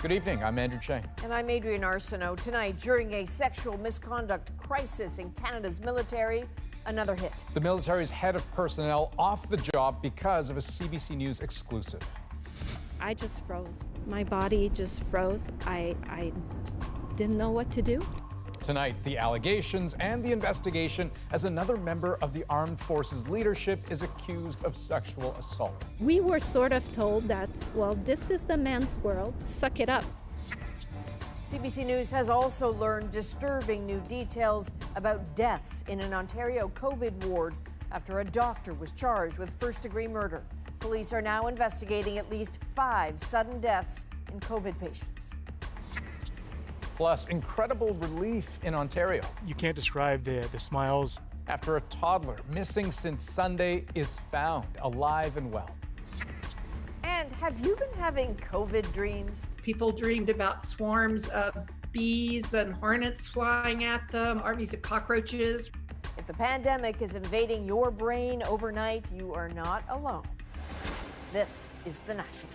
Good evening, I'm Andrew Chang. And I'm Adrienne Arsenault. Tonight, during a sexual misconduct crisis in Canada's military, another hit. The military's head of personnel off the job because of a CBC News exclusive. I just froze. My body just froze. I didn't know what to do. Tonight, the allegations and the investigation as another member of the armed forces leadership is accused of sexual assault. We were sort of told that, well, this is the man's world, suck it up. CBC News has also learned disturbing new details about deaths in an Ontario COVID ward after a doctor was charged with first-degree murder. Police are now investigating at least 5 sudden deaths in COVID patients. Plus, incredible relief in Ontario. You can't describe the smiles. After a toddler missing since Sunday is found alive and well. And have you been having COVID dreams? People dreamed about swarms of bees and hornets flying at them, armies of cockroaches. If the pandemic is invading your brain overnight, you are not alone. This is The National.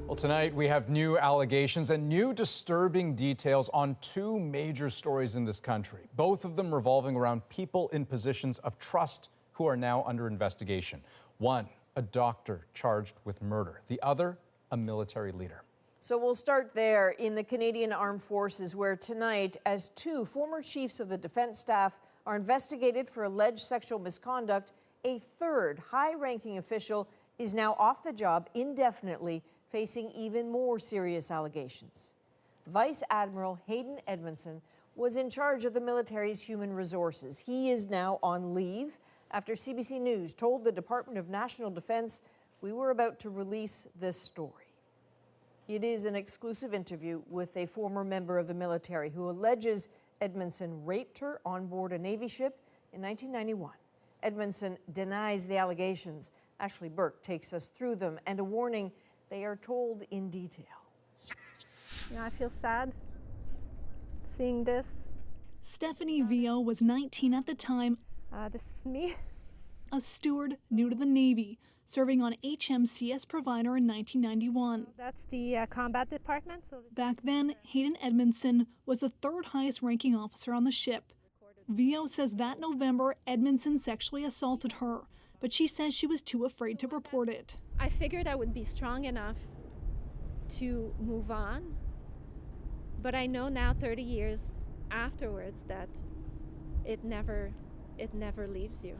Well, tonight we have new allegations and new disturbing details on 2 major stories in this country, both of them revolving around people in positions of trust who are now under investigation. One, a doctor charged with murder. The other, a military leader. So we'll start there in the Canadian Armed Forces, where tonight, as 2 former chiefs of the defense staff are investigated for alleged sexual misconduct, a 3rd high-ranking official is now off the job indefinitely, facing even more serious allegations. Vice Admiral Hayden Edmondson was in charge of the military's human resources. He is now on leave after CBC News told the Department of National Defense we were about to release this story. It is an exclusive interview with a former member of the military who alleges Edmondson raped her on board a Navy ship in 1991. Edmondson denies the allegations. Ashley Burke takes us through them, and a warning: they are told in detail. You know, I feel sad seeing this. Stephanie Vio was 19 at the time. This is me. A steward new to the Navy, serving on HMCS Provider in 1991. That's the combat department. Back then, Hayden Edmondson was the 3rd highest ranking officer on the ship. Vio says that November, Edmondson sexually assaulted her, but she says she was too afraid to report it. I figured I would be strong enough to move on, but I know now 30 years afterwards that it never leaves you.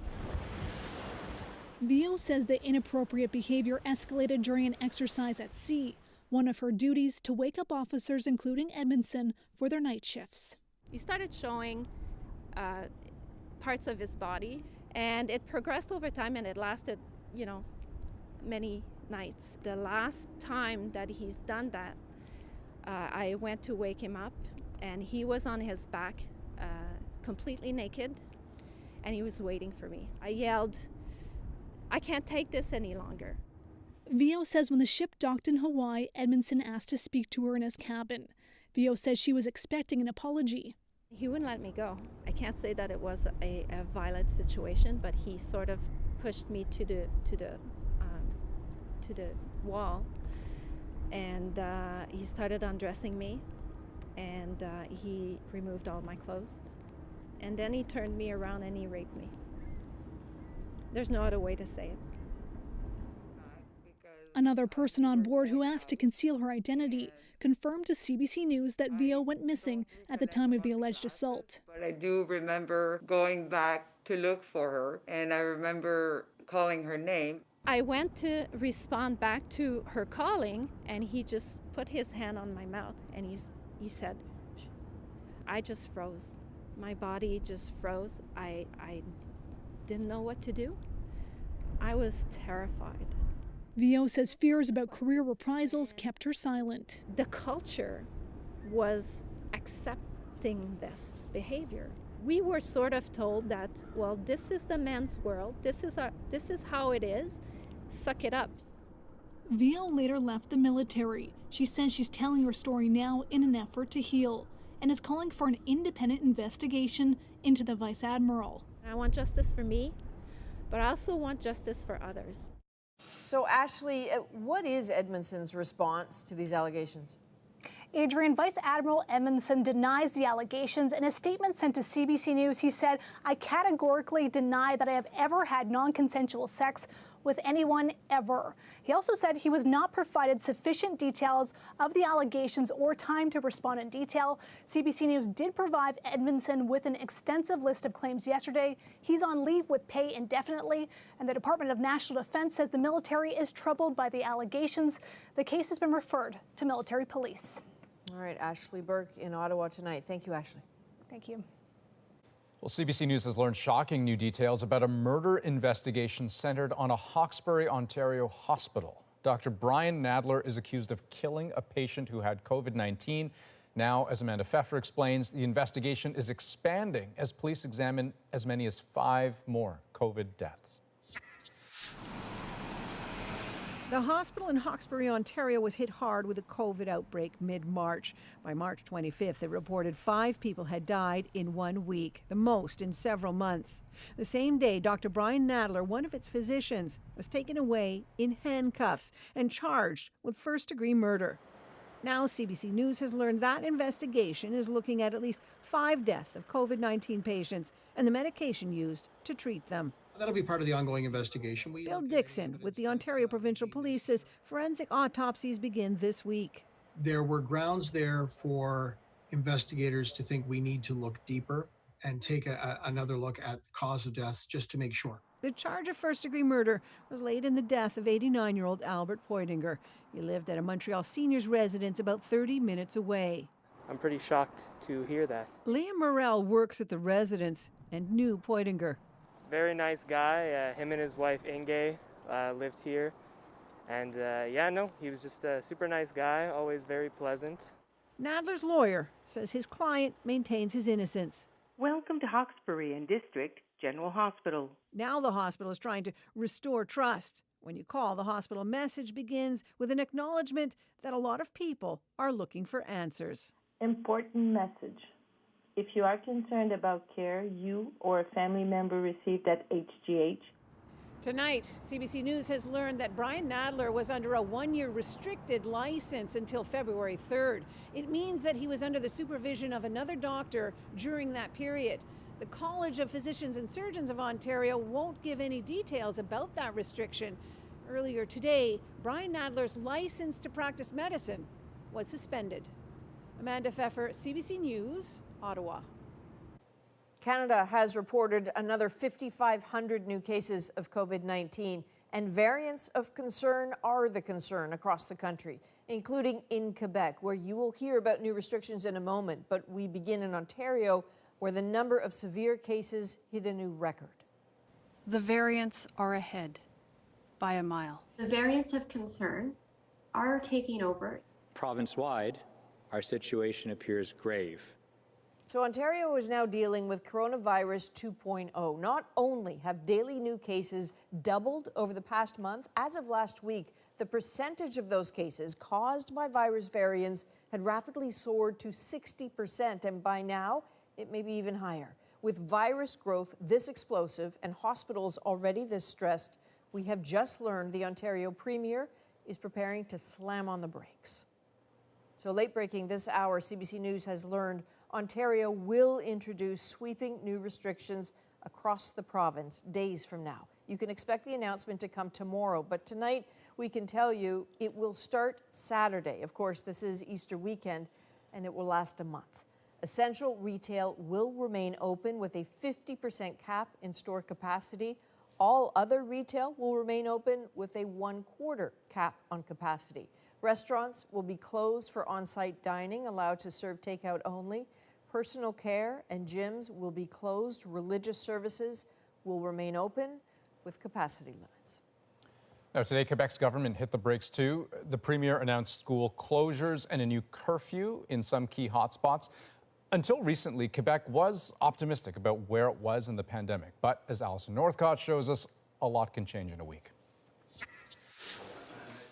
Vio says the inappropriate behavior escalated during an exercise at sea, one of her duties to wake up officers, including Edmondson, for their night shifts. He started showing parts of his body, and it progressed over time, and it lasted, many nights. The last time that he's done that, I went to wake him up, and he was on his back, completely naked, and he was waiting for me. I yelled, "I can't take this any longer." Vio says when the ship docked in Hawaii, Edmondson asked to speak to her in his cabin. Vio says she was expecting an apology. He wouldn't let me go. I can't say that it was a violent situation, but he sort of pushed me to the wall, and he started undressing me, and he removed all my clothes, and then he turned me around and he raped me. There's no other way to say it. Another person on board who asked to conceal her identity confirmed to CBC News that Vio went missing at the time of the alleged assault. But I do remember going back to look for her, and I remember calling her name. I went to respond back to her calling, and he just put his hand on my mouth, and he said, "Shh." I just froze. My body just froze. I didn't know what to do. I was terrified. Vio says fears about career reprisals kept her silent. The culture was accepting this behavior. We were sort of told that, well, this is the man's world. This is how it is. Suck it up. Vio later left the military. She says she's telling her story now in an effort to heal and is calling for an independent investigation into the Vice Admiral. I want justice for me, but I also want justice for others. So, Ashley, what is Edmondson's response to these allegations? Adrienne, Vice Admiral Edmondson denies the allegations. In a statement sent to CBC News, he said, "I categorically deny that I have ever had non-consensual sex with anyone ever." He also said he was not provided sufficient details of the allegations or time to respond in detail. CBC News did provide Edmondson with an extensive list of claims yesterday. He's on leave with pay indefinitely, and the Department of National Defense says the military is troubled by the allegations. The case has been referred to military police. All right, Ashley Burke in Ottawa tonight. Thank you, Ashley. Thank you. Well, CBC News has learned shocking new details about a murder investigation centered on a Hawkesbury, Ontario hospital. Dr. Brian Nadler is accused of killing a patient who had COVID-19. Now, as Amanda Pfeffer explains, the investigation is expanding as police examine as many as 5 more COVID deaths. The hospital in Hawkesbury, Ontario was hit hard with a COVID outbreak mid-March. By March 25th, it reported 5 people had died in 1 week, the most in several months. The same day, Dr. Brian Nadler, one of its physicians, was taken away in handcuffs and charged with first-degree murder. Now, CBC News has learned that investigation is looking at least 5 deaths of COVID-19 patients and the medication used to treat them. That'll be part of the ongoing investigation. Bill Dixon with the Ontario Provincial Police says forensic autopsies begin this week. There were grounds there for investigators to think we need to look deeper and take another look at the cause of deaths just to make sure. The charge of first-degree murder was laid in the death of 89-year-old Albert Poitinger. He lived at a Montreal seniors residence about 30 minutes away. I'm pretty shocked to hear that. Liam Morrell works at the residence and knew Poitinger. Very nice guy. Him and his wife Inge lived here. And he was just a super nice guy, always very pleasant. Nadler's lawyer says his client maintains his innocence. Welcome to Hawkesbury and District General Hospital. Now the hospital is trying to restore trust. When you call, the hospital message begins with an acknowledgement that a lot of people are looking for answers. Important message. If you are concerned about care you or a family member received at HGH. Tonight, CBC News has learned that Brian Nadler was under a 1-year restricted license until February 3rd. It means that he was under the supervision of another doctor during that period. The College of Physicians and Surgeons of Ontario won't give any details about that restriction. Earlier today, Brian Nadler's license to practice medicine was suspended. Amanda Pfeffer, CBC News, Ottawa. Canada has reported another 5,500 new cases of COVID-19, and variants of concern are the concern across the country, including in Quebec, where you will hear about new restrictions in a moment. But we begin in Ontario, where the number of severe cases hit a new record. The variants are ahead by a mile. The variants of concern are taking over. Province-wide, our situation appears grave. So Ontario is now dealing with coronavirus 2.0. Not only have daily new cases doubled over the past month, as of last week, the percentage of those cases caused by virus variants had rapidly soared to 60%, and by now, it may be even higher. With virus growth this explosive and hospitals already this stressed, we have just learned the Ontario Premier is preparing to slam on the brakes. So late breaking this hour, CBC News has learned Ontario will introduce sweeping new restrictions across the province days from now. You can expect the announcement to come tomorrow, but tonight we can tell you it will start Saturday. Of course, this is Easter weekend, and it will last a month. Essential retail will remain open with a 50% cap in store capacity. All other retail will remain open with a 1/4 cap on capacity. Restaurants will be closed for on-site dining, allowed to serve takeout only. Personal care and gyms will be closed. Religious services will remain open with capacity limits. Now, today, Quebec's government hit the brakes too. The Premier announced school closures and a new curfew in some key hotspots. Until recently, Quebec was optimistic about where it was in the pandemic. But as Alison Northcott shows us, a lot can change in a week.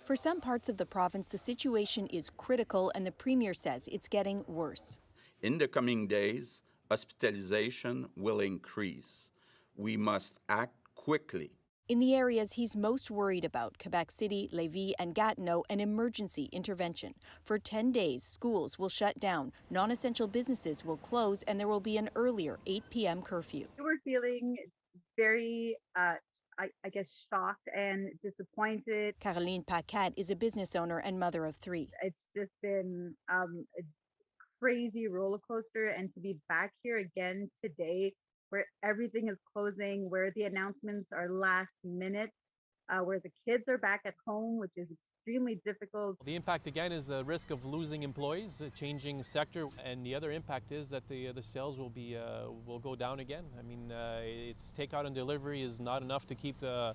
For some parts of the province, the situation is critical, and the Premier says it's getting worse. In the coming days, hospitalization will increase. We must act quickly. In the areas he's most worried about, Quebec City, Lévis, and Gatineau, an emergency intervention. For 10 days, schools will shut down, non-essential businesses will close, and there will be an earlier 8 p.m. curfew. We're feeling very, I guess, shocked and disappointed. Caroline Paquette is a business owner and mother of 3. It's just been a crazy roller coaster, and to be back here again today where everything is closing, where the announcements are last minute, where the kids are back at home, which is extremely difficult. The impact again is the risk of losing employees, changing sector, and the other impact is that the sales will go down again. I mean, it's takeout and delivery is not enough to keep the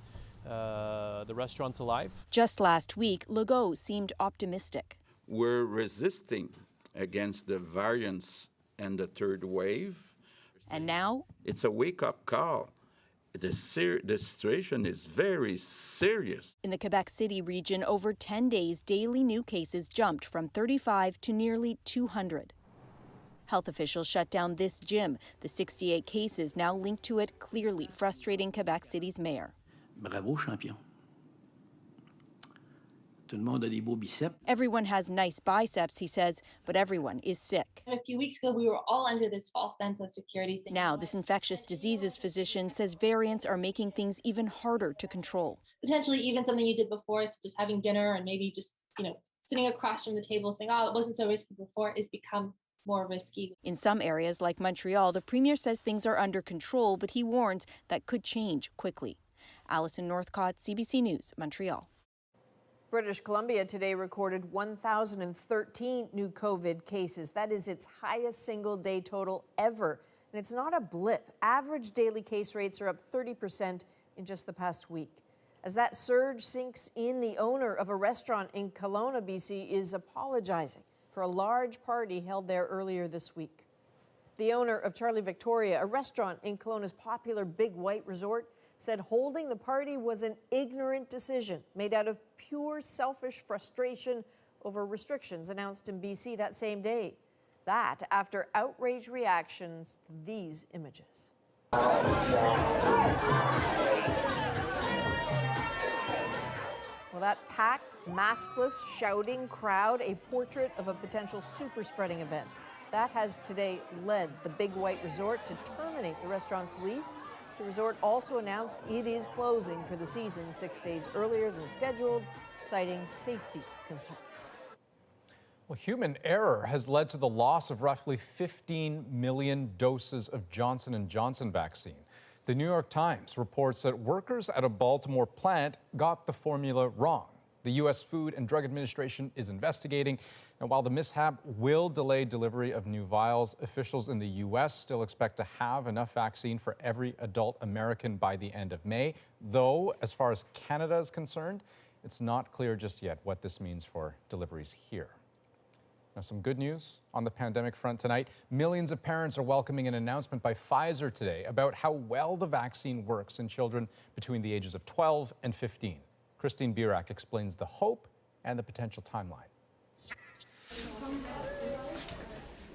restaurants alive. Just last week, Legault seemed optimistic. We're resisting against the variants and the third wave. And now? It's a wake-up call. The situation is very serious. In the Quebec City region, over 10 days, daily new cases jumped from 35 to nearly 200. Health officials shut down this gym. The 68 cases now linked to it, clearly frustrating Quebec City's mayor. Bravo, champion. Tout le monde a des beaux biceps. Everyone has nice biceps, he says, but everyone is sick. A few weeks ago, we were all under this false sense of security. Now, this infectious diseases physician says variants are making things even harder to control. Potentially even something you did before, such as having dinner and maybe just, sitting across from the table saying, oh, it wasn't so risky before, is become more risky. In some areas like Montreal, the premier says things are under control, but he warns that could change quickly. Alison Northcott, CBC News, Montreal. British Columbia today recorded 1,013 new COVID cases. That is its highest single-day total ever. And it's not a blip. Average daily case rates are up 30% in just the past week. As that surge sinks in, the owner of a restaurant in Kelowna, BC, is apologizing for a large party held there earlier this week. The owner of Charlie Victoria, a restaurant in Kelowna's popular Big White Resort, said holding the party was an ignorant decision made out of pure selfish frustration over restrictions announced in BC that same day. That after outraged reactions to these images. Well, that packed, maskless, shouting crowd, a portrait of a potential super spreading event. That has today led the Big White Resort to terminate the restaurant's lease. The resort also announced it is closing for the season 6 days earlier than scheduled, citing safety concerns. Well, human error has led to the loss of roughly 15 million doses of Johnson & Johnson vaccine. The New York Times reports that workers at a Baltimore plant got the formula wrong. The U.S. Food and Drug Administration is investigating. And while the mishap will delay delivery of new vials, officials in the U.S. still expect to have enough vaccine for every adult American by the end of May. Though, as far as Canada is concerned, it's not clear just yet what this means for deliveries here. Now, some good news on the pandemic front tonight. Millions of parents are welcoming an announcement by Pfizer today about how well the vaccine works in children between the ages of 12 and 15. Christine Birak explains the hope and the potential timeline.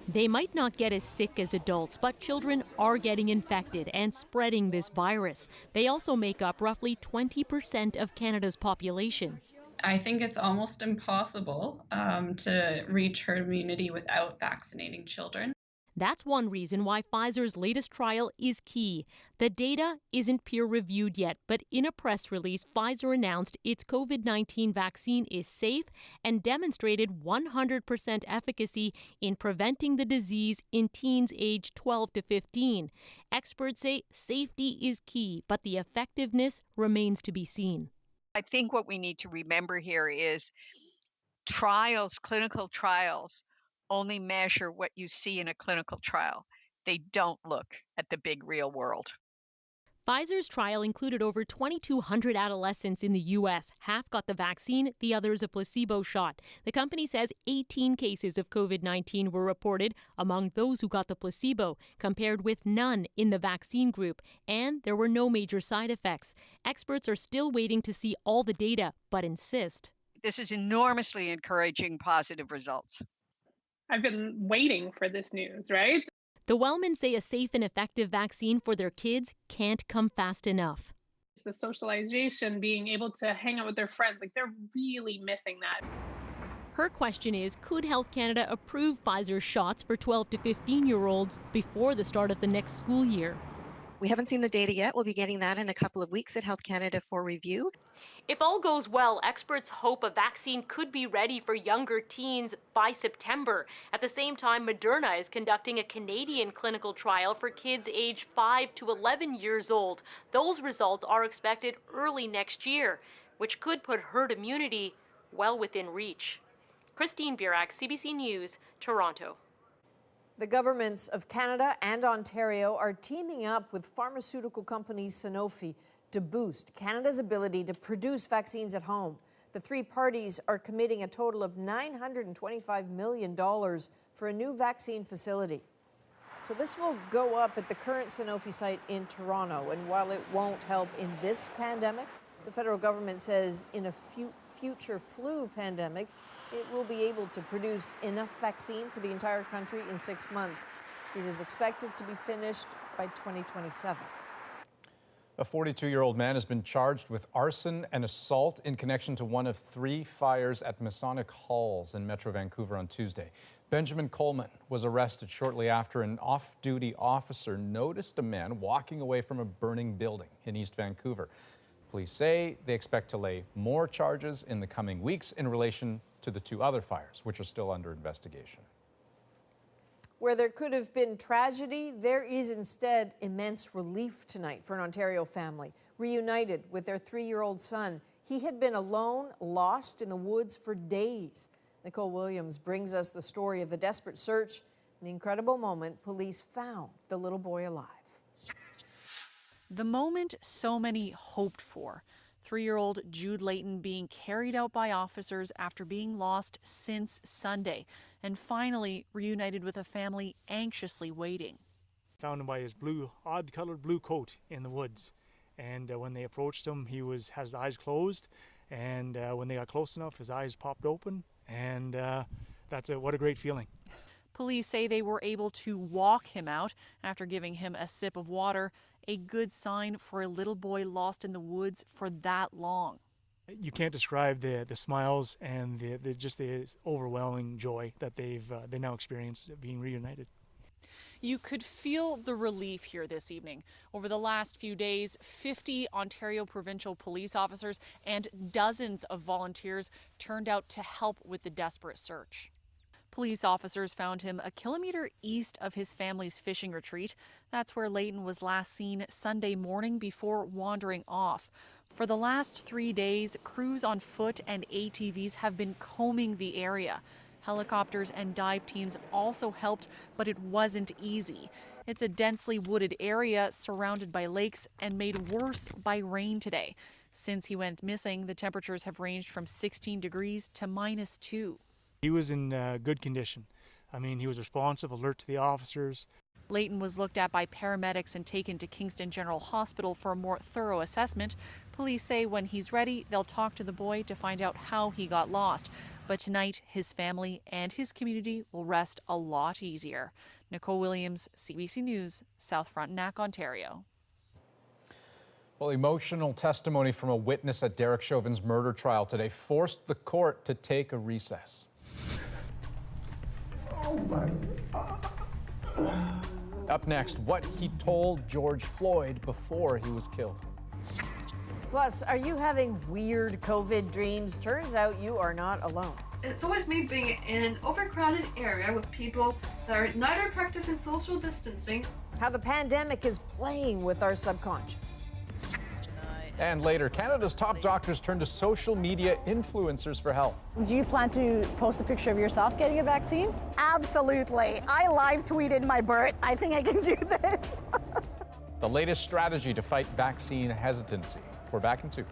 They might not get as sick as adults, but children are getting infected and spreading this virus. They also make up roughly 20% of Canada's population. I think it's almost impossible to reach herd immunity without vaccinating children. That's one reason why Pfizer's latest trial is key. The data isn't peer-reviewed yet, but in a press release, Pfizer announced its COVID-19 vaccine is safe and demonstrated 100% efficacy in preventing the disease in teens aged 12 to 15. Experts say safety is key, but the effectiveness remains to be seen. I think what we need to remember here is trials, clinical trials, only measure what you see in a clinical trial. They don't look at the big real world. Pfizer's trial included over 2,200 adolescents in the U.S. Half got the vaccine, the others a placebo shot. The company says 18 cases of COVID-19 were reported among those who got the placebo, compared with none in the vaccine group, and there were no major side effects. Experts are still waiting to see all the data, but insist. This is enormously encouraging positive results. I've been waiting for this news, right? The Wellmans say a safe and effective vaccine for their kids can't come fast enough. The socialization, being able to hang out with their friends, like they're really missing that. Her question is, could Health Canada approve Pfizer's shots for 12 to 15-year-olds before the start of the next school year? We haven't seen the data yet. We'll be getting that in a couple of weeks at Health Canada for review. If all goes well, experts hope a vaccine could be ready for younger teens by September. At the same time, Moderna is conducting a Canadian clinical trial for kids aged 5 to 11 years old. Those results are expected early next year, which could put herd immunity well within reach. Christine Burak, CBC News, Toronto. The governments of Canada and Ontario are teaming up with pharmaceutical company Sanofi to boost Canada's ability to produce vaccines at home. The three parties are committing a total of $925 million for a new vaccine facility. So this will go up at the current Sanofi site in Toronto. And while it won't help in this pandemic, the federal government says in a future flu pandemic, it will be able to produce enough vaccine for the entire country in 6 months. It is expected to be finished by 2027. A 42-year-old man has been charged with arson and assault in connection to one of 3 fires at Masonic Halls in Metro Vancouver on Tuesday. Benjamin Coleman was arrested shortly after an off-duty officer noticed a man walking away from a burning building in East Vancouver. Police say they expect to lay more charges in the coming weeks in relation to the 2 other fires, which are still under investigation. Where there could have been tragedy, there is instead immense relief tonight for an Ontario family, reunited with their 3-year-old son. He had been alone, lost in the woods for days. Nicole Williams brings us the story of the desperate search and the incredible moment police found the little boy alive. The moment so many hoped for. 3-year-old Jude Layton being carried out by officers after being lost since Sunday, and finally reunited with a family anxiously waiting. Found him by his odd-colored blue coat in the woods, and when they approached him, he had his eyes closed, and when they got close enough, his eyes popped open, and what a great feeling. Police say they were able to walk him out after giving him a sip of water, a good sign for a little boy lost in the woods for that long. You can't describe the smiles and the overwhelming joy that they now experience being reunited. You could feel the relief here this evening. Over the last few days, 50 Ontario provincial police officers and dozens of volunteers turned out to help with the desperate search. Police officers found him a kilometer east of his family's fishing retreat. That's where Layton was last seen Sunday morning before wandering off. For the last 3 days, crews on foot and ATVs have been combing the area. Helicopters and dive teams also helped, but it wasn't easy. It's a densely wooded area surrounded by lakes and made worse by rain today. Since he went missing, the temperatures have ranged from 16 degrees to -2. He was in good condition. I mean, he was responsive, alert to the officers. Layton was looked at by paramedics and taken to Kingston General Hospital for a more thorough assessment. Police say when he's ready, they'll talk to the boy to find out how he got lost. But tonight, his family and his community will rest a lot easier. Nicole Williams, CBC News, South Frontenac, Ontario. Well, emotional testimony from a witness at Derek Chauvin's murder trial today forced the court to take a recess. Oh my God. Up next, what he told George Floyd before he was killed. Plus, are you having weird COVID dreams? Turns out you are not alone. It's always me being in an overcrowded area with people that are neither practicing social distancing. How the pandemic is playing with our subconscious. And later, Canada's top doctors turn to social media influencers for help. Do you plan to post a picture of yourself getting a vaccine? Absolutely. I live tweeted my birth. I think I can do this. The latest strategy to fight vaccine hesitancy. We're back in 2.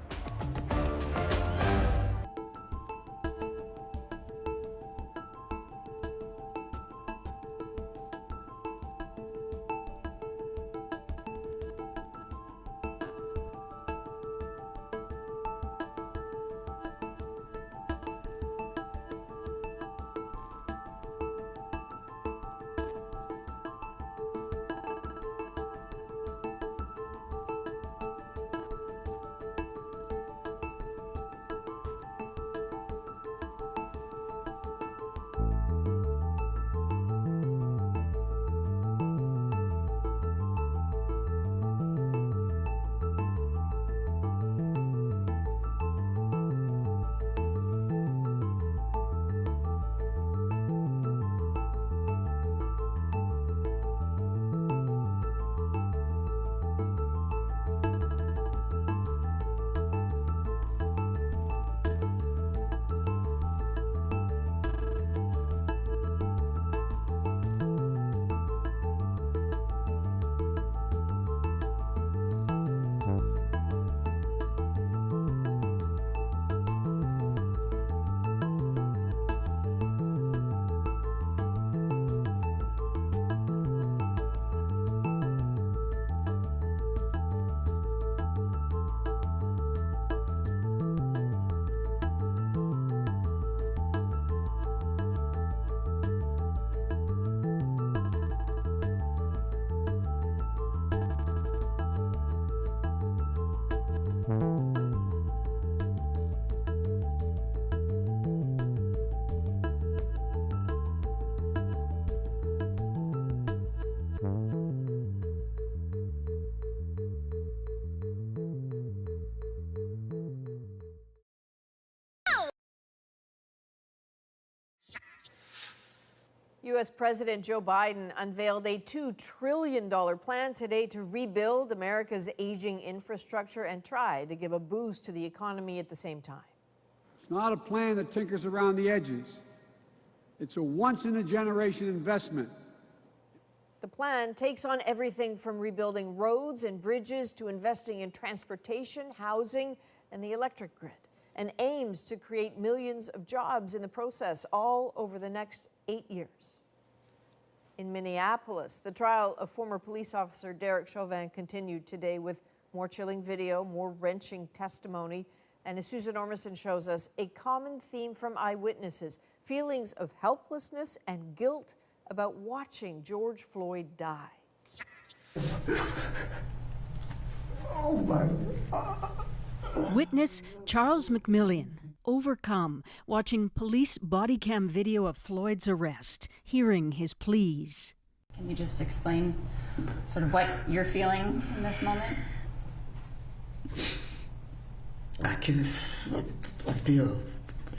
U.S. President Joe Biden unveiled a $2 trillion plan today to rebuild America's aging infrastructure and try to give a boost to the economy at the same time. It's not a plan that tinkers around the edges. It's a once-in-a-generation investment. The plan takes on everything from rebuilding roads and bridges to investing in transportation, housing, and the electric grid, and aims to create millions of jobs in the process, all over the next 8 years. In Minneapolis, the trial of former police officer Derek Chauvin continued today with more chilling video, more wrenching testimony, and as Susan Ormison shows us, a common theme from eyewitnesses, feelings of helplessness and guilt about watching George Floyd die. Oh my God. Witness Charles McMillian, overcome, watching police body cam video of Floyd's arrest, hearing his pleas. Can you just explain sort of what you're feeling in this moment? I feel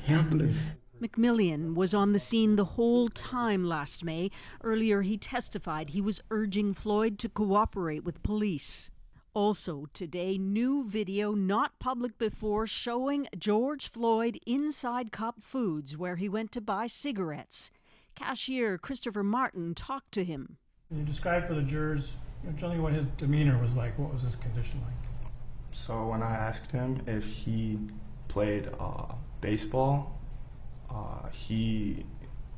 helpless. McMillian was on the scene the whole time last May. Earlier, he testified he was urging Floyd to cooperate with police. Also today, new video not public before showing George Floyd inside Cup Foods where he went to buy cigarettes. Cashier Christopher Martin talked to him. Can you describe for the jurors generally what his demeanor was like? What was his condition like? So when I asked him if he played baseball, he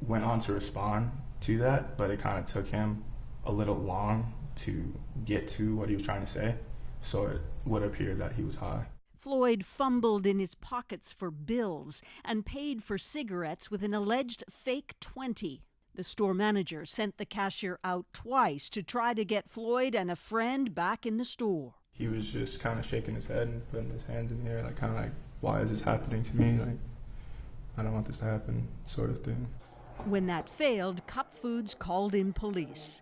went on to respond to that, but it kind of took him a little long to get to what he was trying to say, so it would appear that he was high. Floyd fumbled in his pockets for bills and paid for cigarettes with an alleged fake 20. The store manager sent the cashier out twice to try to get Floyd and a friend back in the store. He was just kind of shaking his head and putting his hands in the air, like kind of like, why is this happening to me? Like, I don't want this to happen, sort of thing. When that failed, Cup Foods called in police.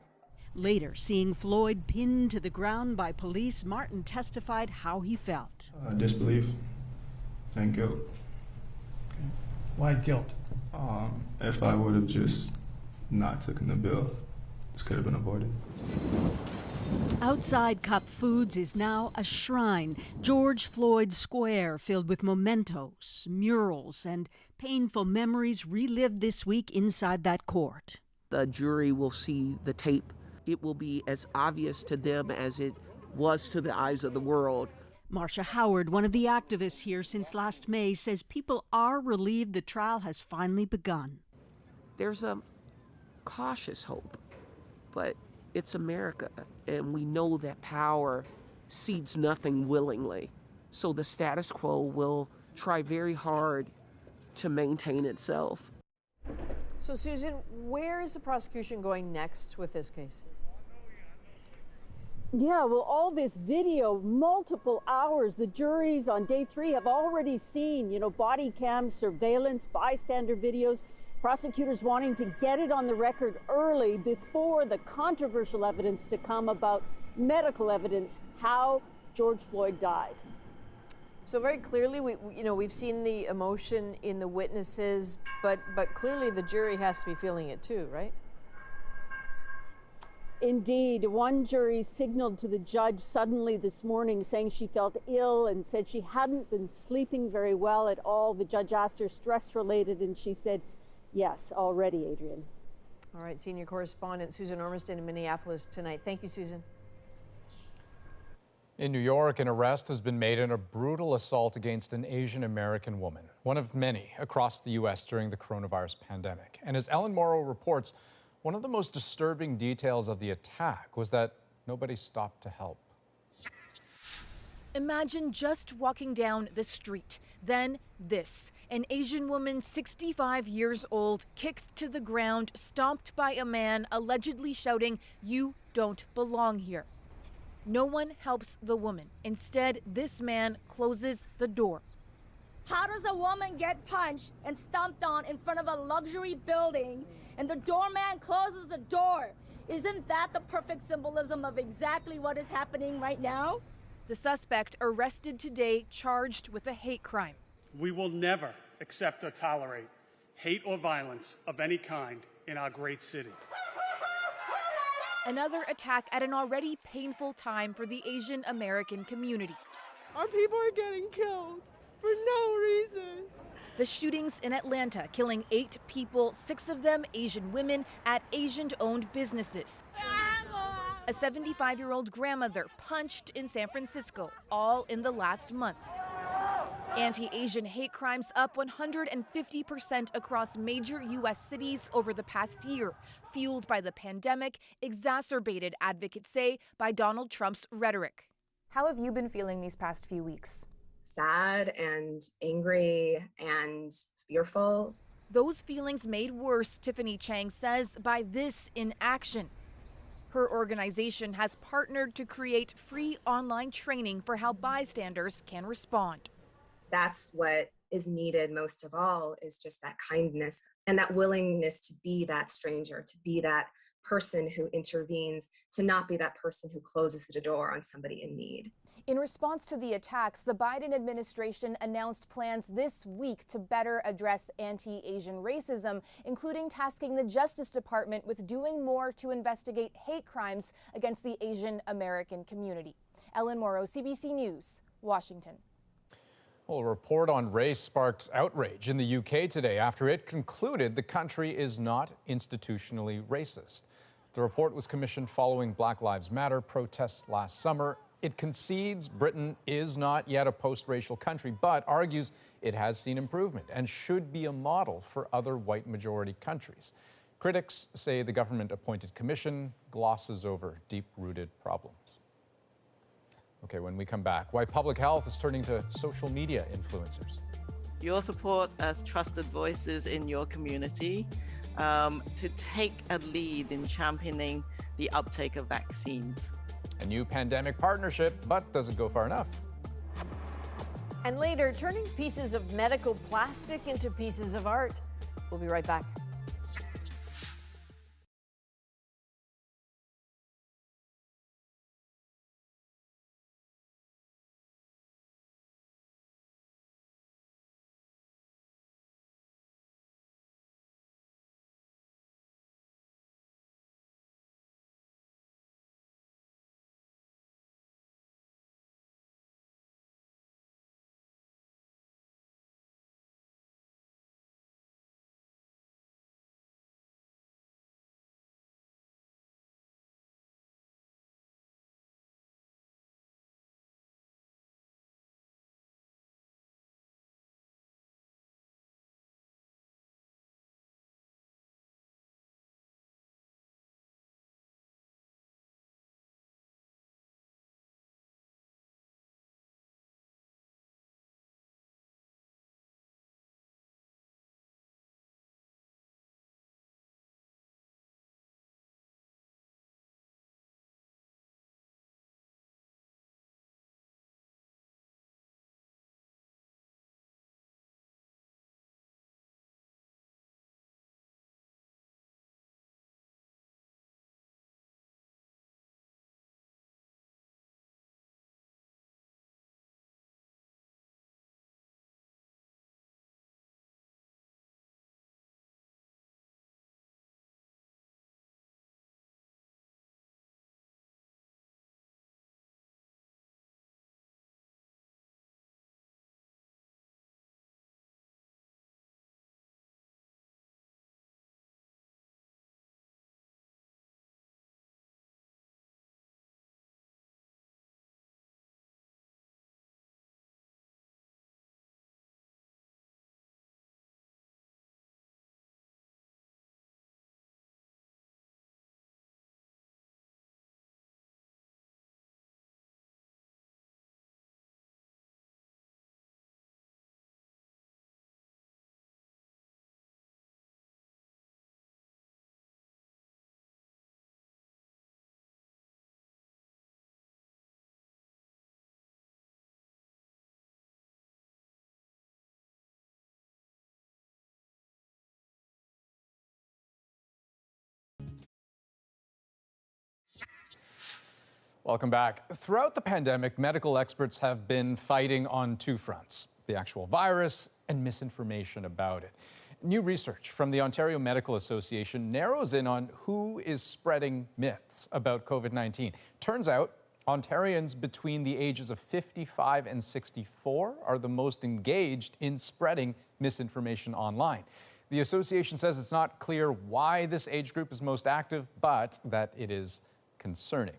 Later, seeing Floyd pinned to the ground by police, Martin testified how he felt. Disbelief and guilt. Okay. Why guilt? If I would have just not taken the bill, this could have been avoided. Outside Cup Foods is now a shrine, George Floyd Square, filled with mementos, murals, and painful memories relived this week inside that court. The jury will see the tape. It will be as obvious to them as it was to the eyes of the world. Marcia Howard, one of the activists here since last May, says people are relieved the trial has finally begun. There's a cautious hope, but it's America, and we know that power cedes nothing willingly. So the status quo will try very hard to maintain itself. So, Susan, where is the prosecution going next with this case? Yeah, well, all this video, multiple hours, the juries on day 3 have already seen, body cams, surveillance, bystander videos, prosecutors wanting to get it on the record early before the controversial evidence to come about medical evidence, how George Floyd died. So very clearly, we've seen the emotion in the witnesses, but clearly the jury has to be feeling it too, right? Indeed. One jury signaled to the judge suddenly this morning saying she felt ill and said she hadn't been sleeping very well at all. The judge asked her stress-related, and she said, yes, already, Adrienne. All right, senior correspondent Susan Ormison in Minneapolis tonight. Thank you, Susan. In New York, an arrest has been made in a brutal assault against an Asian American woman, one of many across the U.S. during the coronavirus pandemic. And as Ellen Morrow reports, one of the most disturbing details of the attack was that nobody stopped to help. Imagine just walking down the street. Then this. An Asian woman, 65 years old, kicked to the ground, stomped by a man allegedly shouting, "You don't belong here." No one helps the woman. Instead, this man closes the door. How does a woman get punched and stomped on in front of a luxury building and the doorman closes the door? Isn't that the perfect symbolism of exactly what is happening right now? The suspect arrested today, charged with a hate crime. We will never accept or tolerate hate or violence of any kind in our great city. Another attack at an already painful time for the Asian American community. Our people are getting killed for no reason. The shootings in Atlanta, killing 8 people, 6 of them Asian women at Asian-owned businesses. A 75-year-old grandmother punched in San Francisco, all in the last month. Anti-Asian hate crimes up 150% across major U.S. cities over the past year, fueled by the pandemic, exacerbated, advocates say, by Donald Trump's rhetoric. How have you been feeling these past few weeks? Sad and angry and fearful. Those feelings made worse, Tiffany Chang says, by this inaction. Her organization has partnered to create free online training for how bystanders can respond. That's what is needed most of all, is just that kindness and that willingness to be that stranger, to be that person who intervenes, to not be that person who closes the door on somebody in need. In response to the attacks, the Biden administration announced plans this week to better address anti-Asian racism, including tasking the Justice Department with doing more to investigate hate crimes against the Asian American community. Ellen Morrow, CBC News, Washington. Well, a report on race sparked outrage in the UK today after it concluded the country is not institutionally racist. The report was commissioned following Black Lives Matter protests last summer. It concedes Britain is not yet a post-racial country, but argues it has seen improvement and should be a model for other white majority countries. Critics say the government-appointed commission glosses over deep-rooted problems. Okay, when we come back, why public health is turning to social media influencers. Your support as trusted voices in your community to take a lead in championing the uptake of vaccines. A new pandemic partnership, but doesn't go far enough. And later, turning pieces of medical plastic into pieces of art. We'll be right back. Welcome back. Throughout the pandemic, medical experts have been fighting on two fronts: the actual virus and misinformation about it. New research from the Ontario Medical Association narrows in on who is spreading myths about COVID-19. Turns out, Ontarians between the ages of 55 and 64 are the most engaged in spreading misinformation online. The association says it's not clear why this age group is most active, but that it is concerning.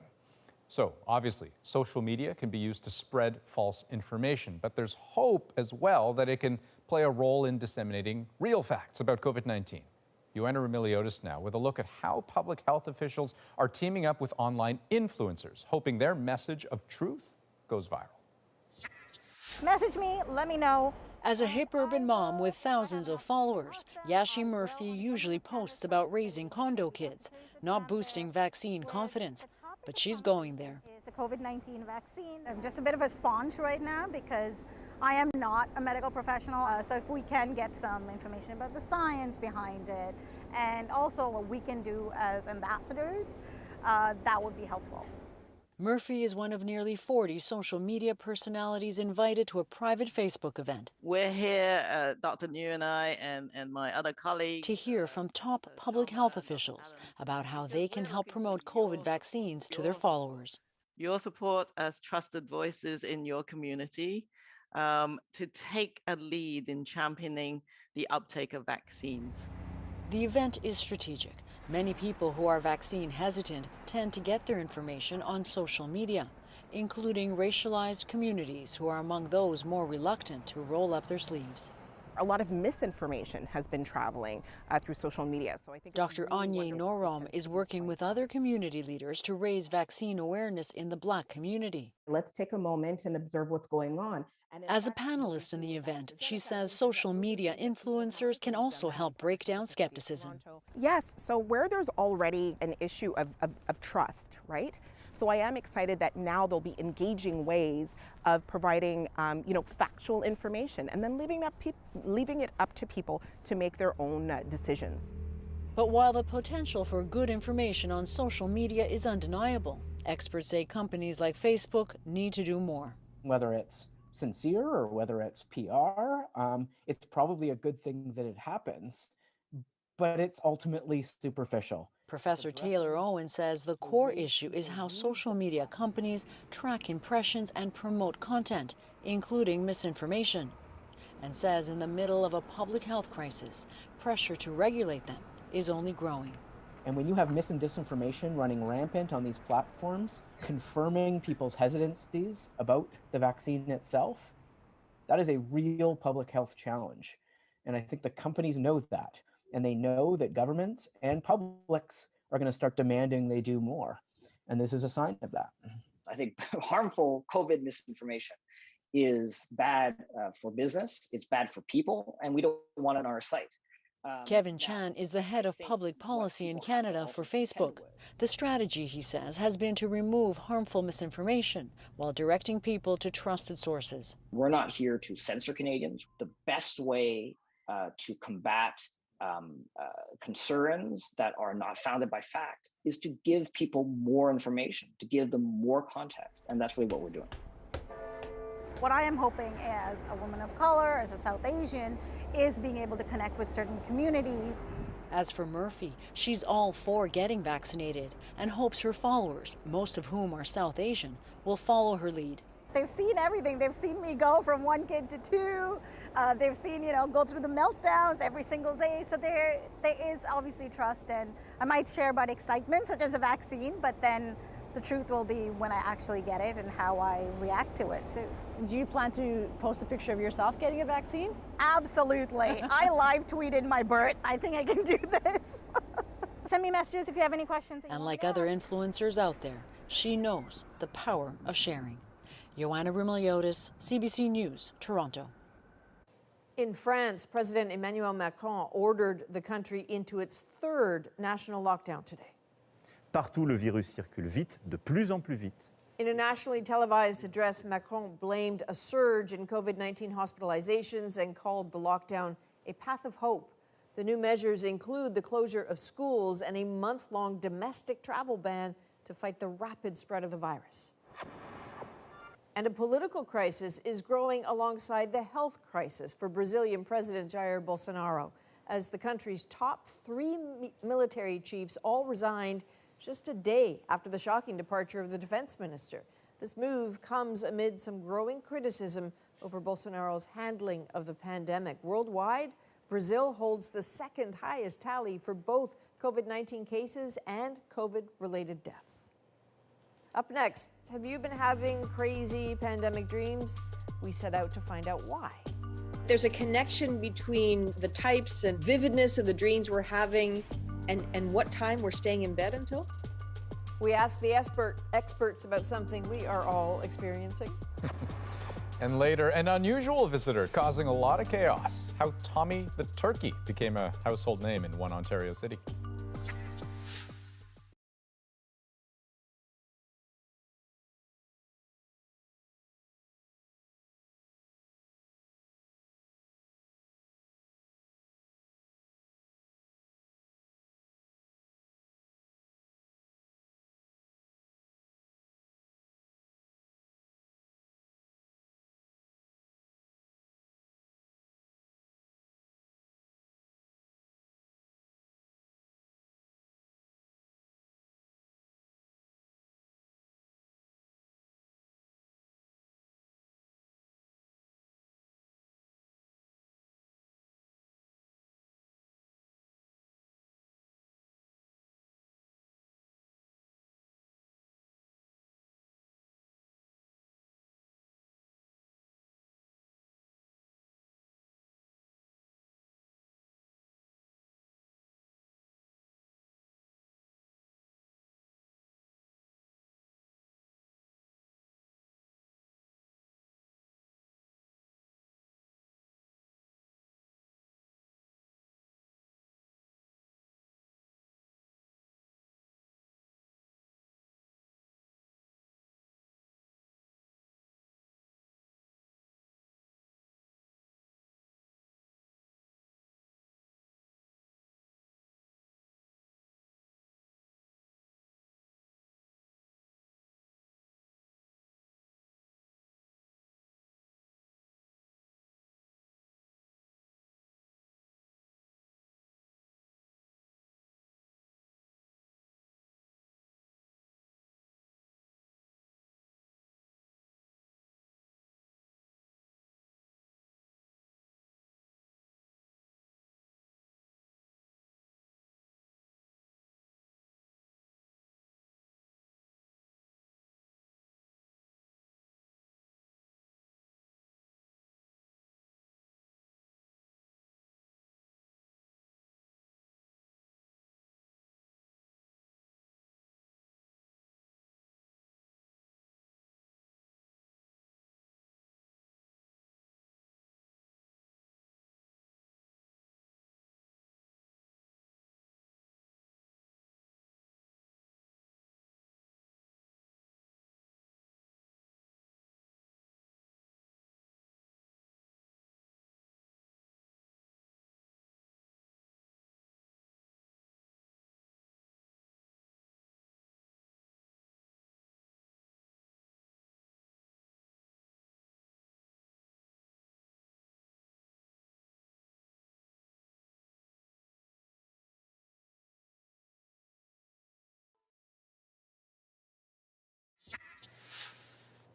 So, obviously, social media can be used to spread false information, but there's hope as well that it can play a role in disseminating real facts about COVID-19. Joanna Remiliotis now with a look at how public health officials are teaming up with online influencers, hoping their message of truth goes viral. Message me, let me know. As a hip urban mom with thousands of followers, Yashi Murphy usually posts about raising condo kids, not boosting vaccine confidence. But she's going there. It's a COVID-19 vaccine. I'm just a bit of a sponge right now because I am not a medical professional. So if we can get some information about the science behind it and also what we can do as ambassadors, that would be helpful. Murphy is one of nearly 40 social media personalities invited to a private Facebook event. We're here, Dr. New and I and my other colleagues, to hear from top public health officials about how they can help promote COVID vaccines to their followers. Your support as trusted voices in your community to take a lead in championing the uptake of vaccines. The event is strategic. Many people who are vaccine hesitant tend to get their information on social media, including racialized communities who are among those more reluctant to roll up their sleeves. A lot of misinformation has been traveling through social media. So I think Dr. Anye Norom is working with other community leaders to raise vaccine awareness in the Black community. Let's take a moment and observe what's going on. As a panelist in the event, she says social media influencers can also help break down skepticism. Yes, so where there's already an issue of trust, right? So I am excited that now there'll be engaging ways of providing, factual information and then leaving it up to people to make their own decisions. But while the potential for good information on social media is undeniable, experts say companies like Facebook need to do more. Whether it's sincere or whether it's PR, it's probably a good thing that it happens, but it's ultimately superficial. Professor Taylor Owen says the core issue is how social media companies track impressions and promote content, including misinformation, and says in the middle of a public health crisis, pressure to regulate them is only growing. And when you have mis and disinformation running rampant on these platforms, confirming people's hesitancies about the vaccine itself, that is a real public health challenge. And I think the companies know that, and they know that governments and publics are going to start demanding they do more. And this is a sign of that. I think harmful COVID misinformation is bad for business, it's bad for people, and we don't want it on our site. Kevin Chan is the head of public policy in Canada for Facebook. The strategy, he says, has been to remove harmful misinformation while directing people to trusted sources. We're not here to censor Canadians. The best way to combat concerns that are not founded by fact is to give people more information, to give them more context, and that's really what we're doing. What I am hoping as a woman of color, as a South Asian, is being able to connect with certain communities. As for Murphy, she's all for getting vaccinated and hopes her followers, most of whom are South Asian, will follow her lead. They've seen everything. They've seen me go from one kid to two. They've seen, go through the meltdowns every single day. So there is obviously trust, and I might share about excitement, such as a vaccine, but then the truth will be when I actually get it and how I react to it too. Do you plan to post a picture of yourself getting a vaccine? Absolutely. I live tweeted my birth. I think I can do this. Send me messages if you have any questions. And like other influencers out there, she knows the power of sharing. Joanna Remiliotis, CBC News, Toronto. In France, President Emmanuel Macron ordered the country into its third national lockdown today. Partout, le virus circule vite, de plus en plus vite. In a nationally televised address, Macron blamed a surge in COVID-19 hospitalizations and called the lockdown a path of hope. The new measures include the closure of schools and a month-long domestic travel ban to to fight the rapid spread of the virus. And a political crisis is growing alongside the health crisis for Brazilian President Jair Bolsonaro, as the country's top 3 military chiefs all resigned just a day after the shocking departure of the defense minister. This move comes amid some growing criticism over Bolsonaro's handling of the pandemic. Worldwide, Brazil holds the second highest tally for both COVID-19 cases and COVID-related deaths. Up next, have you been having crazy pandemic dreams? We set out to find out why. There's a connection between the types and vividness of the dreams we're having and what time we're staying in bed until. We ask the experts about something we are all experiencing. And later, an unusual visitor causing a lot of chaos. How Tommy the Turkey became a household name in one Ontario city.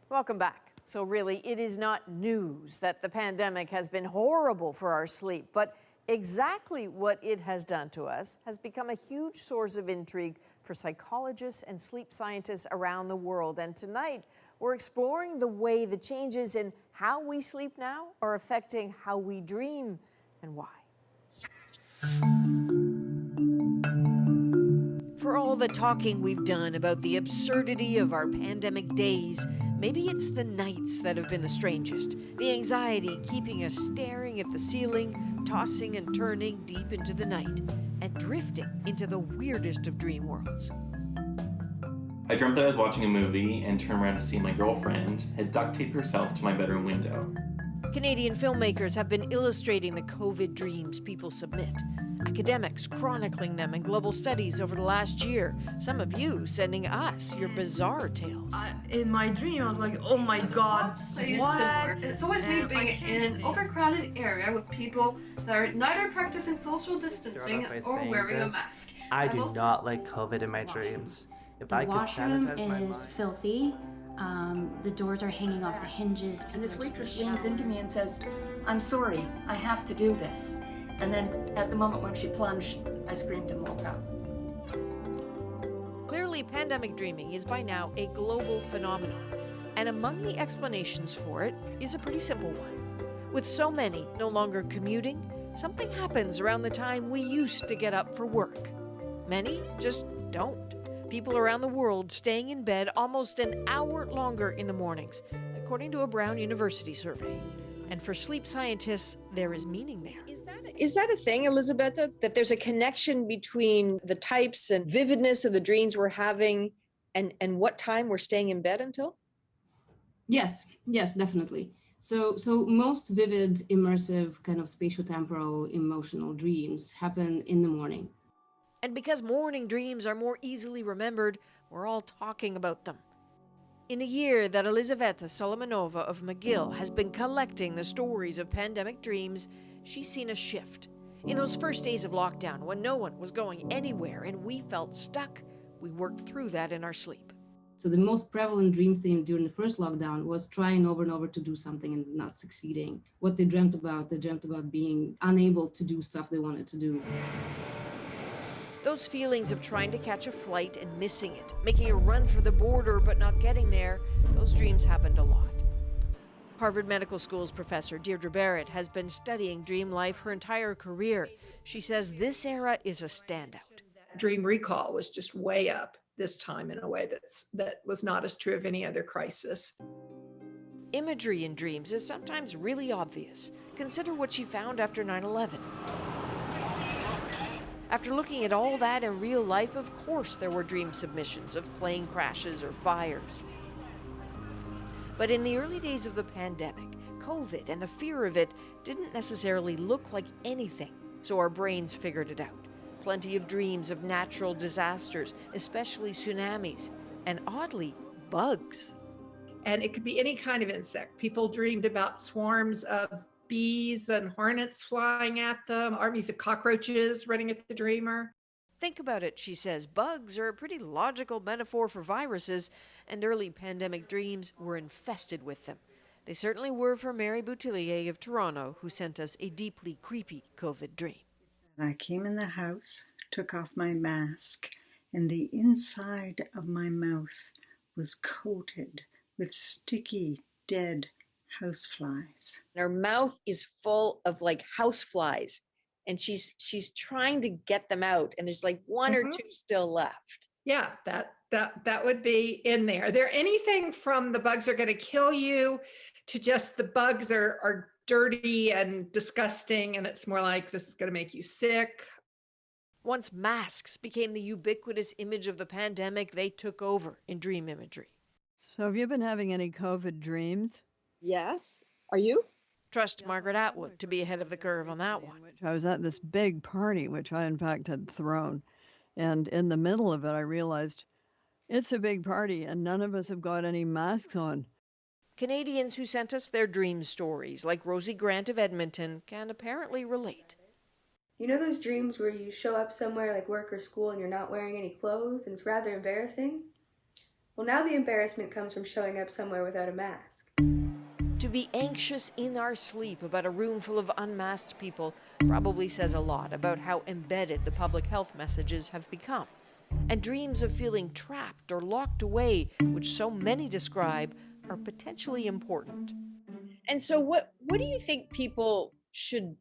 Welcome back. So really, it is not news that the pandemic has been horrible for our sleep, but exactly what it has done to us has become a huge source of intrigue for psychologists and sleep scientists around the world. And tonight, we're exploring the way the changes in how we sleep now are affecting how we dream and why. For all the talking we've done about the absurdity of our pandemic days, maybe it's the nights that have been the strangest. The anxiety keeping us staring at the ceiling, tossing and turning deep into the night, and drifting into the weirdest of dream worlds. I dreamt that I was watching a movie and turned around to see my girlfriend had duct taped herself to my bedroom window. Canadian filmmakers have been illustrating the COVID dreams people submit. A academics chronicling them in global studies over the last year. Some of you sending us your bizarre tales. In my dream, I was like, oh my God, what? It's always me being in an overcrowded area with people that are neither practicing social distancing or wearing a mask. I do not like COVID in my dreams. If I could sanitize my mind. Filthy. The doors are hanging off the hinges. And this waitress leans into me and says, "I'm sorry, I have to do this." And then at the moment when she plunged, I screamed and woke up. Clearly, pandemic dreaming is by now a global phenomenon. And among the explanations for it is a pretty simple one. With so many no longer commuting, something happens around the time we used to get up for work. Many just don't. People around the world staying in bed almost an hour longer in the mornings, according to a Brown University survey. And for sleep scientists, there is meaning there. Is that a thing, Elizabeth, that there's a connection between the types and vividness of the dreams we're having and what time we're staying in bed until? Yes, definitely. So most vivid, immersive, kind of spatiotemporal, emotional dreams happen in the morning. And because morning dreams are more easily remembered, we're all talking about them. In a year that Elizaveta Solomonova of McGill has been collecting the stories of pandemic dreams, she's seen a shift. In those first days of lockdown, when no one was going anywhere and we felt stuck, we worked through that in our sleep. So the most prevalent dream theme during the first lockdown was trying over and over to do something and not succeeding. What they dreamt about being unable to do stuff they wanted to do. Those feelings of trying to catch a flight and missing it, making a run for the border but not getting there, those dreams happened a lot. Harvard Medical School's professor Deirdre Barrett has been studying dream life her entire career. She says this era is a standout. Dream recall was just way up this time in a way that was not as true of any other crisis. Imagery in dreams is sometimes really obvious. Consider what she found after 9/11. After looking at all that in real life, of course there were dream submissions of plane crashes or fires. But in the early days of the pandemic, COVID and the fear of it didn't necessarily look like anything, so our brains figured it out. Plenty of dreams of natural disasters, especially tsunamis, and oddly, bugs. And it could be any kind of insect. People dreamed about swarms of bees and hornets flying at them, armies of cockroaches running at the dreamer. Think about it, she says. Bugs are a pretty logical metaphor for viruses, and early pandemic dreams were infested with them. They certainly were for Mary Boutillier of Toronto, who sent us a deeply creepy COVID dream. I came in the house, took off my mask, and the inside of my mouth was coated with sticky, dead houseflies. Her mouth is full of like houseflies, and she's trying to get them out, and there's like one or two still left. Yeah, that would be in there. There anything from the bugs are going to kill you to just the bugs are dirty and disgusting, and it's more like this is going to make you sick. Once masks became the ubiquitous image of the pandemic, they took over in dream imagery. So have you been having any COVID dreams? Yes. Are you? Trust Margaret Atwood to be ahead of the curve on that one. I was at this big party, which I in fact had thrown. And in the middle of it, I realized it's a big party and none of us have got any masks on. Canadians who sent us their dream stories, like Rosie Grant of Edmonton, can apparently relate. You know those dreams where you show up somewhere like work or school and you're not wearing any clothes and it's rather embarrassing? Well, now the embarrassment comes from showing up somewhere without a mask. To be anxious in our sleep about a room full of unmasked people probably says a lot about how embedded the public health messages have become. And dreams of feeling trapped or locked away, which so many describe, are potentially important. And so what do you think people should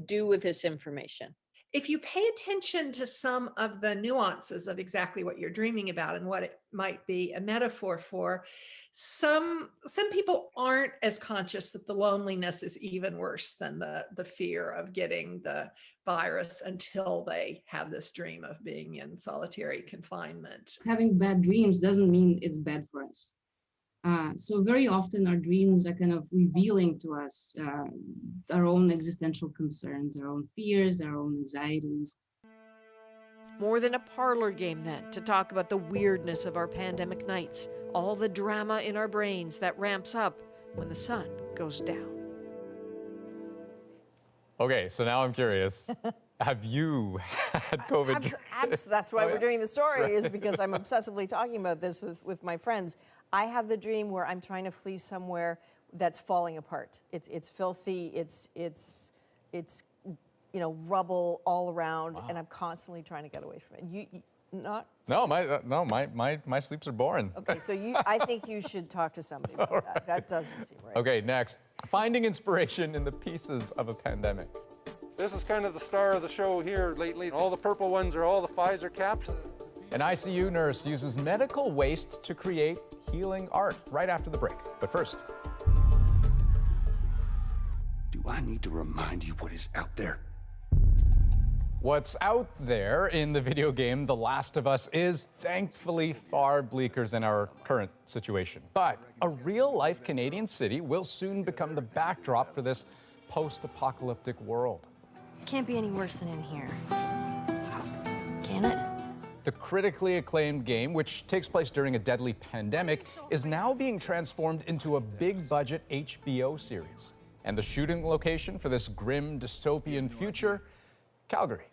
do with this information? If you pay attention to some of the nuances of exactly what you're dreaming about and what it might be a metaphor for, some people aren't as conscious that the loneliness is even worse than the fear of getting the virus until they have this dream of being in solitary confinement. Having bad dreams doesn't mean it's bad for us. So very often our dreams are kind of revealing to us our own existential concerns, our own fears, our own anxieties. More than a parlor game, then, to talk about the weirdness of our pandemic nights, all the drama in our brains that ramps up when the sun goes down. Okay, so now I'm curious. Have you had COVID? That's why Oh, yeah? we're doing the story, Right. is because I'm obsessively talking about this with my friends. I have the dream where I'm trying to flee somewhere that's falling apart. It's filthy. It's rubble all around, and I'm constantly trying to get away from it. You not? No, my sleeps are boring. Okay, so I think you should talk to somebody about that. That doesn't seem right. Okay, next, finding inspiration in the pieces of a pandemic. This is kind of the star of the show here lately. All the purple ones are all the Pfizer caps. An ICU nurse uses medical waste to create healing art right after the break. But first, do I need to remind you what is out there? what's out there in the video game The Last of Us is thankfully far bleaker than our current situation. But a real-life Canadian city will soon become the backdrop for this post-apocalyptic world. It can't be any worse than in here. Can it? The critically acclaimed game, which takes place during a deadly pandemic, is now being transformed into a big-budget HBO series. And the shooting location for this grim dystopian future, Calgary.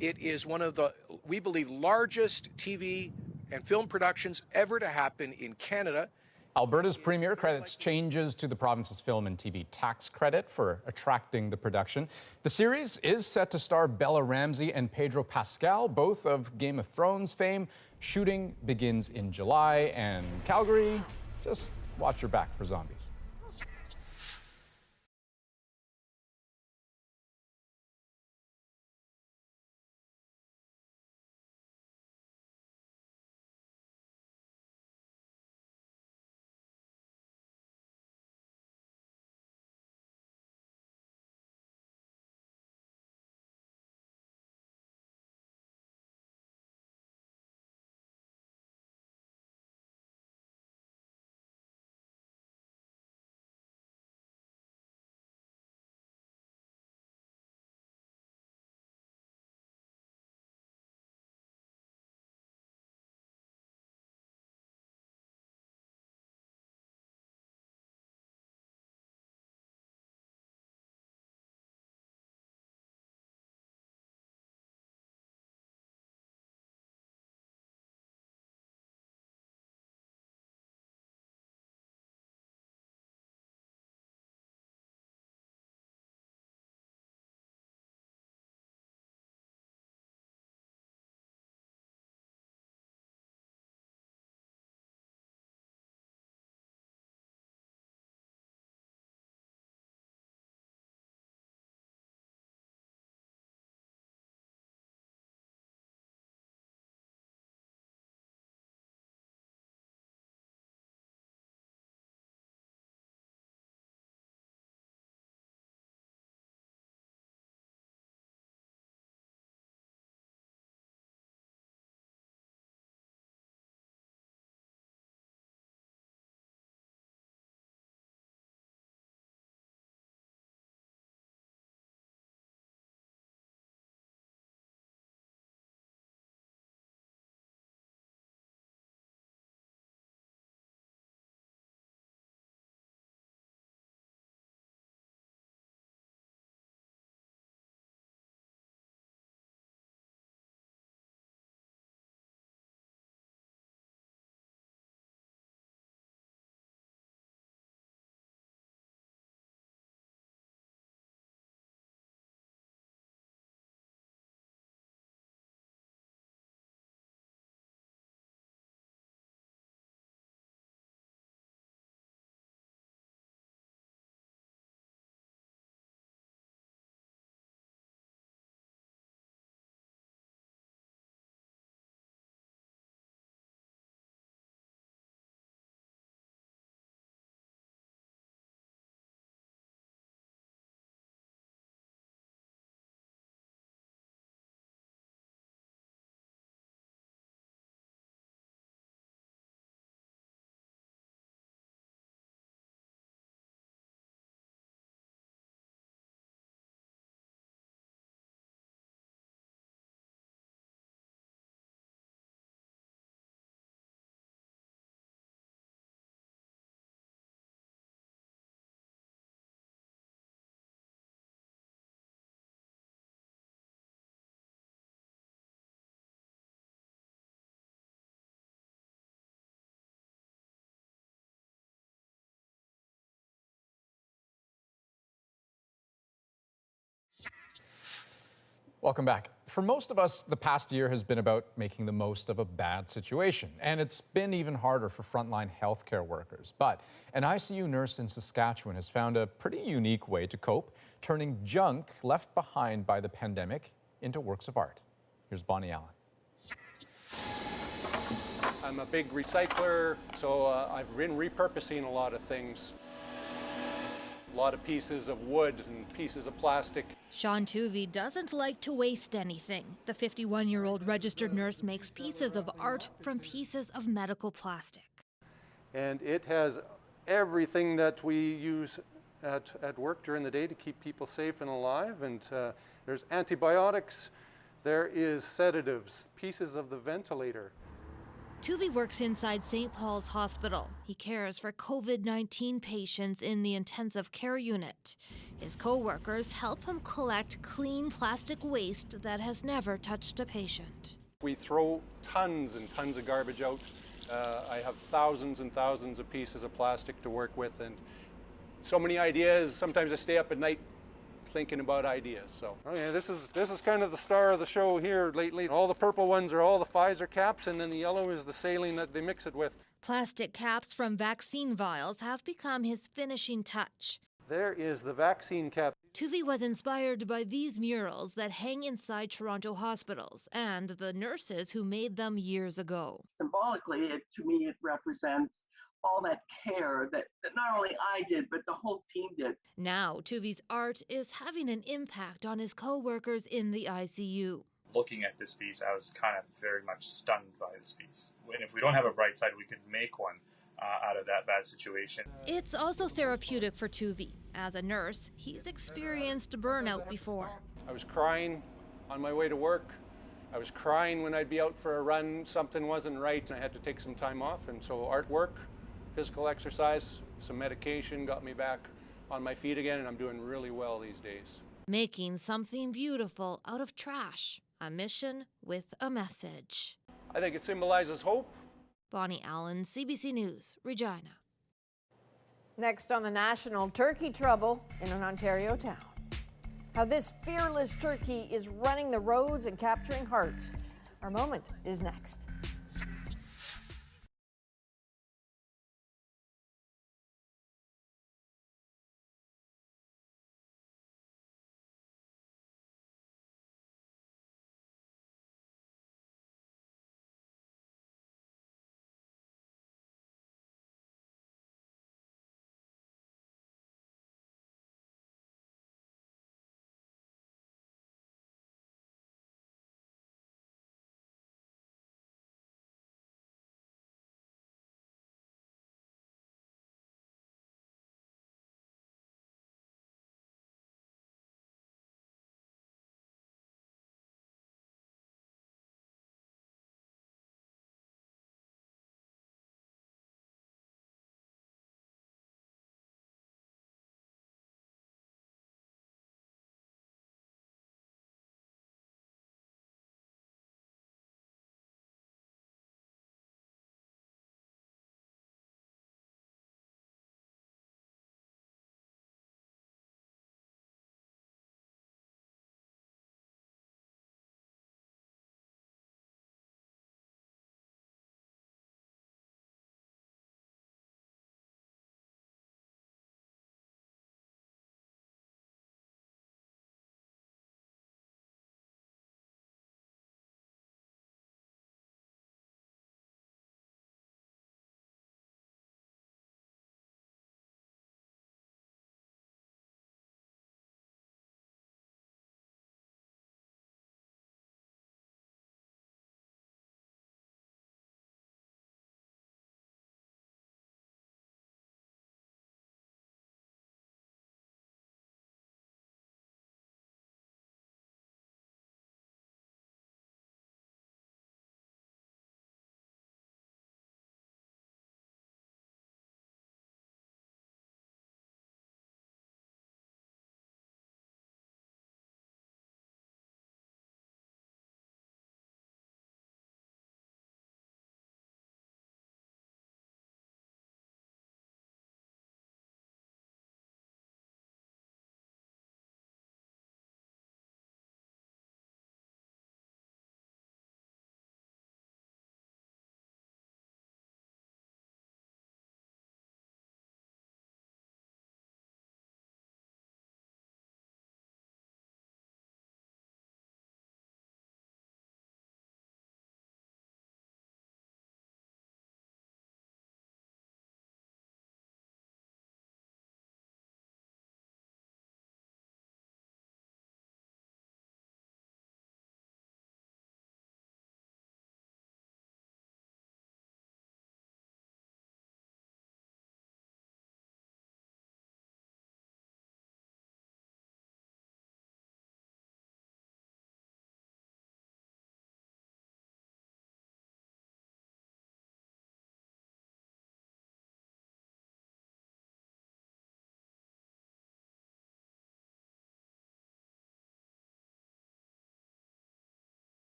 It is one of the, we believe, largest TV and film productions ever to happen in Canada. Alberta's premier credits changes to the province's film and TV tax credit for attracting the production. The series is set to star Bella Ramsey and Pedro Pascal, both of Game of Thrones fame. Shooting begins in July, and Calgary, just watch your back for zombies. Welcome back. For most of us, the past year has been about making the most of a bad situation, and it's been even harder for frontline healthcare workers. But an ICU nurse in Saskatchewan has found a pretty unique way to cope, turning junk left behind by the pandemic into works of art. Here's Bonnie Allen. I'm a big recycler, so I've been repurposing a lot of things. A lot of pieces of wood and pieces of plastic. Sean Tuvey doesn't like to waste anything. The 51-year-old registered nurse makes pieces of art from pieces of medical plastic. And it has everything that we use at work during the day to keep people safe and alive. And there's antibiotics, there is sedatives, pieces of the ventilator. Tuvey works inside St. Paul's Hospital. He cares for COVID-19 patients in the intensive care unit. His co-workers help him collect clean plastic waste that has never touched a patient. We throw tons and tons of garbage out. I have thousands and thousands of pieces of plastic to work with, and so many ideas. Sometimes I stay up at night thinking about ideas. So this is kind of the star of the show here lately. All the purple ones are all the Pfizer caps, and then the yellow is the saline that they mix it with. Plastic caps from vaccine vials have become his finishing touch. There is the vaccine cap. Tuvey was inspired by these murals that hang inside Toronto hospitals and the nurses who made them years ago. Symbolically, to me, it represents all that care that not only I did, but the whole team did. Now, Tuvey's art is having an impact on his co-workers in the ICU. Looking at this piece, I was kind of very much stunned by this piece. And if we don't have a bright side, we could make one out of that bad situation. It's also therapeutic for Tuvey. As a nurse, he's experienced burnout before. I was crying on my way to work. I was crying when I'd be out for a run, something wasn't right, and I had to take some time off. And so artwork, physical exercise, some medication got me back on my feet again, and I'm doing really well these days. Making something beautiful out of trash, a mission with a message. I think it symbolizes hope. Bonnie Allen, CBC News, Regina. Next on the national, turkey trouble in an Ontario town. How this fearless turkey is running the roads and capturing hearts. Our moment is next.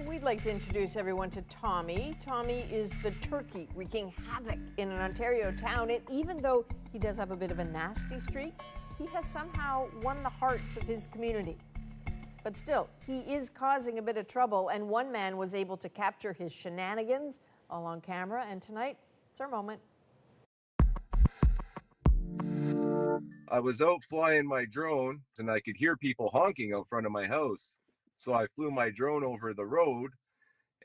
We'd like to introduce everyone to Tommy. Tommy is the turkey wreaking havoc in an Ontario town. And even though he does have a bit of a nasty streak, he has somehow won the hearts of his community. But still, he is causing a bit of trouble, and one man was able to capture his shenanigans all on camera. And tonight, it's our moment. I was out flying my drone and I could hear people honking out front of my house. So I flew my drone over the road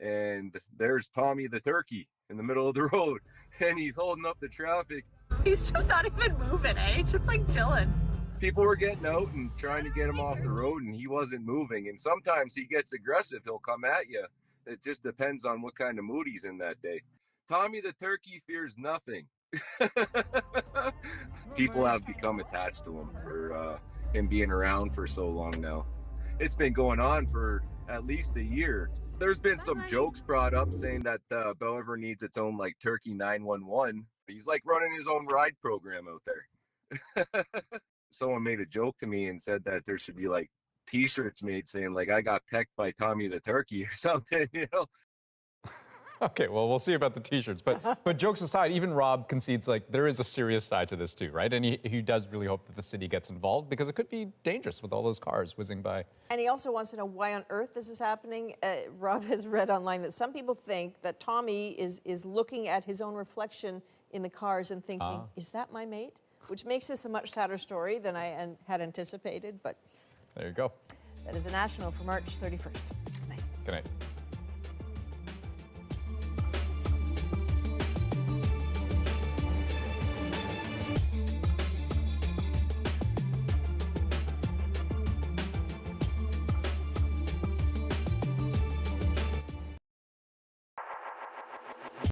and there's Tommy the turkey in the middle of the road and he's holding up the traffic. He's just not even moving, eh? Just like chilling. People were getting out and trying to get him off the road and he wasn't moving. And sometimes he gets aggressive. He'll come at you. It just depends on what kind of mood he's in that day. Tommy the turkey fears nothing. People have become attached to him for him being around for so long now. It's been going on for at least a year. There's been some jokes brought up saying that Bellevue needs its own like Turkey 911. He's like running his own ride program out there. Someone made a joke to me and said that there should be like t-shirts made saying like I got pecked by Tommy the turkey or something, you know. Okay, well, we'll see about the t-shirts. But jokes aside, even Rob concedes like there is a serious side to this too, right? And he does really hope that the city gets involved because it could be dangerous with all those cars whizzing by. And he also wants to know why on earth this is happening. Rob has read online that some people think that Tommy is looking at his own reflection in the cars and thinking, is that my mate? Which makes this a much sadder story than I had anticipated, but... There you go. That is a national for March 31st. Good night. Good night.